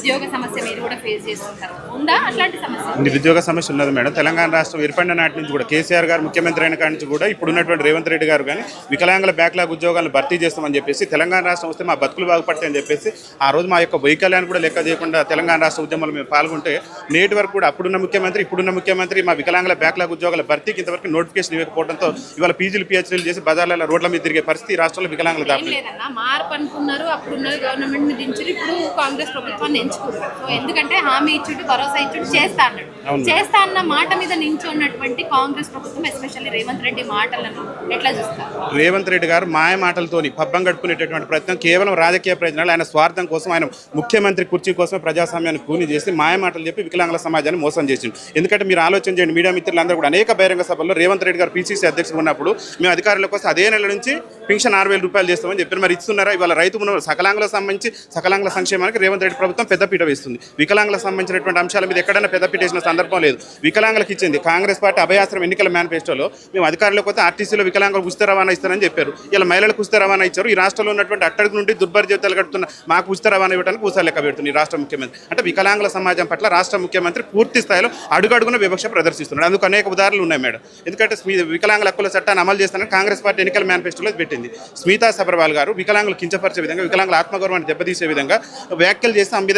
నిరుద్యోగ సమస్య మీరు కూడా ఫేస్ చేస్తుంటారు, ఉందా అట్లాంటి సమస్య? నిరుద్యోగ సమస్య ఉన్నది మేడం. తెలంగాణ రాష్ట్రం ఏర్పడిన నాటి నుంచి కూడా కేసీఆర్ గారు ముఖ్యమంత్రి అయిన కాడి నుంచి కూడా ఇప్పుడు ఉన్నటువంటి రేవంత్ రెడ్డి గారు కానీ వికలాంగుల బ్యాక్లాగ్ ఉద్యోగాలను భర్తీ చేస్తామని చెప్పేసి, తెలంగాణ రాష్ట్రం వస్తే మా బతుకులు బాగుపడతాయని చెప్పేసి ఆ రోజు మా యొక్క వైకల్యాన్ని కూడా లెక్క చేయకుండా తెలంగాణ రాష్ట్ర ఉద్యమంలో మేము పాల్గొంటే నేటి వరకు కూడా అప్పుడున్న ముఖ్యమంత్రి ఇప్పుడున్న ముఖ్యమంత్రి మా వికలాంగుల బ్యాక్లాగ్ ఉద్యోగాల భర్తీకి ఇంతవరకు నోటిఫికేషన్ ఇవ్వకపోవడంతో ఇవాళ పీజీలు పిహెచ్డీలు చేసి బజార్ల రోడ్ల మీద తిరిగే పరిస్థితి ఈ రాష్ట్రంలో వికలాంగులు దాపలేదు. మార్పు అనుకున్నారు, అప్పుడున్న గవర్నమెంట్ దించుడు, ఇప్పుడు కాంగ్రెస్ ప్రభుత్వాన్ని ఎంచుకున్నారు. సో ఎందుకంటే హామీ ఇచ్చుడు, భరోసా ఇచ్చుడు, చేస్తా అన్నాడు. చేస్తా అన్న మాట మీద నించున్నటువంటి కాంగ్రెస్ ప్రభుత్వం, ఎస్పెషల్లీ రేవంత్ రెడ్డి మాటలను ఎట్లా చూస్తారు? రేవంత్ రెడ్డి గారు మాయ మాటలతోని పబ్బం గడుపుకునేటటువంటి ప్రయత్నం కేవలం రాజకీయ ప్రయోజనాలు, ఆయన స్వార్థం కోసం, ఆయన ముఖ్యమంత్రి కుర్చీ కోసం ప్రజాస్వామ్యాన్ని కూని చేసి మాయ మాటలు చెప్పి వికలాంగుల సమాజాన్ని మోసం చేసిండు. ఎందుకంటే మీరు ఆలోచన చేయండి, మీడియా మిత్రులందరూ కూడా అనేక బహిరంగ సభల్లో రేవంత్ రెడ్డి గారు పీసీసీ అధ్యక్షుడు ఉన్నప్పుడు మేము అధికారుల కోసం అదే నెల నుంచి పెన్షన్ 6,000 రూపాయలు చేస్తామని చెప్పారు. మరి ఇస్తున్నారా? ఇవాళ రైతు సకలాంగులకు సంబంధించి సకలాంగుల సంక్షేమానికి రేవంత్ రెడ్డి ప్రభుత్వం పెద్దపీట వేస్తుంది. వికలాంగులకు సంబంధించినటువంటి అంశాల మీద ఎక్కడైనా పెద్దపీట వేసిన సందర్భం లేదు. వికలాంగులకు ఇచ్చింది కాంగ్రెస్ పార్టీ అభయాస్త్రం ఎన్నికల మేనిఫెస్టోలో మేము అధికారులకు వస్తే ఆర్టీసీలో వికలాంగులకు ఉచిత రవాణా ఇస్తారని చెప్పారు. ఇలా మహిళలకు ఉచిత రవాణా ఇచ్చారు. ఈ రాష్ట్రంలో ఉన్నటువంటి అట్టడుగు నుండి దుర్భర జీవితాలు గడుపుతున్న మాకు ఉచిత రవాణా ఇవ్వడానికి ఊసా లెక్క పెడుతుంది ఈ రాష్ట్ర ముఖ్యమంత్రి. అంటే వికలాంగుల సమాజం పట్ల రాష్ట్ర ముఖ్యమంత్రి పూర్తి స్థాయిలో అడుగడుగున వివక్ష ప్రదర్శిస్తున్నాడు. అందుకు అనేక ఉదాహరణలు ఉన్నాయి మేడం. ఎందుకంటే వికలాంగుల హక్కుల చట్టాన్ని అమలు చేస్తానని కాంగ్రెస్ పార్టీ ఎన్నికల మేనిఫెస్టోలో పెట్టింది. స్మితా సబర్వాల్ గారు వికలాంగులు కించపరిచే విధంగా, వికలాంగుల ఆత్మగౌరవాన్ని దెబ్బతీసే విధంగా వ్యాఖ్యలు చేస్తే ఆ మీద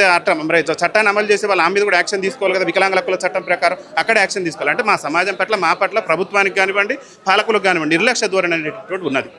చట్టాన్ని అమలు చేసే వాళ్ళు ఆ మీద కూడా యాక్షన్ తీసుకోవాలి కదా. వికలాంగుల హక్కుల చట్టం ప్రకారం అక్కడ యాక్షన్ తీసుకోవాలి. అంటే మా సమాజం పట్ల, మా పట్ల ప్రభుత్వానికి కానివ్వండి, పాలకులకు కానివ్వండి నిర్లక్ష్య ధోరణి అనేటువంటి ఉన్నది.